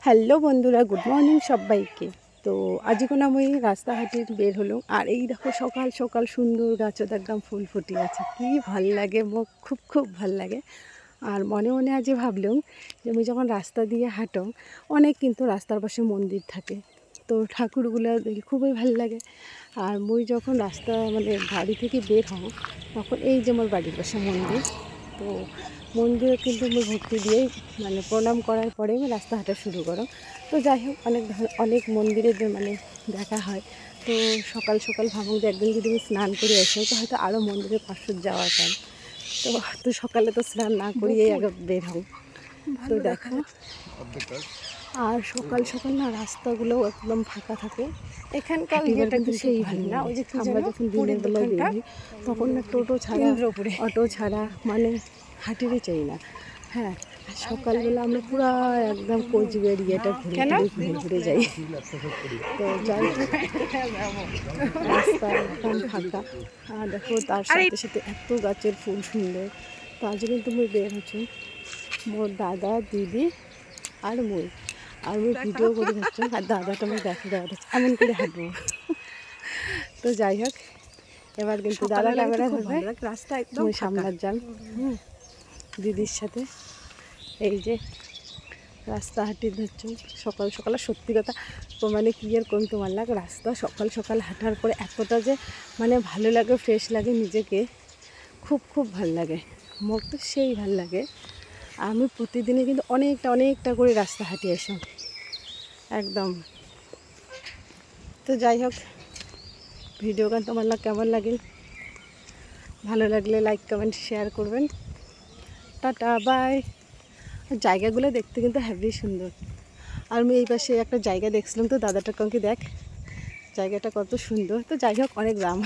Hello বন্ধুরা, good morning সবাইকে। তো আজকে আমি রাস্তা হাঁটি বের হলো, আর এই দেখো সকাল সকাল সুন্দর গাছত একদম ফুল ফুটে আছে। কি ভাল লাগে, মোক খুব খুব ভাল লাগে। আর মনে মনে আজ ভাবলাম যে আমি যখন রাস্তা দিয়ে হাঁটো, অনেক কিন্তু রাস্তার পাশে মন্দির থাকে, তো ঠাকুরগুলো দেখে খুবই ভাল লাগে। আর মই যখন রাস্তা মানে বাড়ি থেকে বের হব, তখন এই যে আমার বাড়ির পাশে মন্দির, তো মন্দিরে কিন্তু আমি ভক্তি দিয়েই মানে প্রণাম করার পরে আমি রাস্তা হাঁটা শুরু করো। তো যাই হোক, অনেক মন্দিরে মানে দেখা হয়। তো সকাল সকাল ভাবুন যে একদিন যদি আমি স্নান করে এসে, তো হয়তো আরও মন্দিরের পাশে যাওয়া যায়। তো সকালে তো স্নান না করিয়েই আগে বের হও। তো দেখো, আর সকাল সকাল না রাস্তাগুলোও একদম ফাঁকা থাকে। এখানকার কিন্তু সেই ভালো না, ওই যে আমরা যখন দিনের বেলায় বের হই, তখন না টোটো ছাড়া অটো ছাড়া মানে হাঁটিরই চাই না। হ্যাঁ, সকালবেলা আমরা পুরো একদম কোচবিহার ইয়েটা ঘুরে ঘুরে যাই। তো যাই হোক, রাস্তা একদম ফাঁকা। আর দেখো তার সাথে সাথে এত গাছের ফুল সুন্দর। তো আজ কিন্তু মুই বের হচ্ছি, মোর দাদা দিদি আর মই। আর মুই ভিডিও করে যাচ্ছি, আর দাদাটা আমি দেখে দাদা এমন করে হাঁটবো। তো যাই হোক, এবার কিন্তু দাদা ক্যামেরা ধরবে, রাস্তা একদম সামলার যান দিদির সাথে। এই যে রাস্তা হাঁটি ধরছো সকাল সকাল, সত্যি কথা তো মানে কি আর কোন তোমার লাগে, রাস্তা সকাল সকাল হাঁটার পরে এতটা যে মানে ভালো লাগে, ফ্রেশ লাগে নিজেকে, খুব খুব ভাল লাগে, মোর তো সেই ভাল লাগে। আমি প্রতিদিনই কিন্তু অনেকটা করে রাস্তা হাঁটি এসো একদম। তো যাই হোক, ভিডিও গান তোমার কেমন লাগে, ভালো লাগলে লাইক কমেন্ট শেয়ার করবেন। Tata bye. জায়গাগুলো দেখতে কিন্তু হেভি সুন্দর। আর আমি এই পাশে একটা জায়গা দেখছিলাম, তো দাদাটাকে দেখ জায়গাটা কত সুন্দর। তো যাই হোক, অনেক গ্রাম।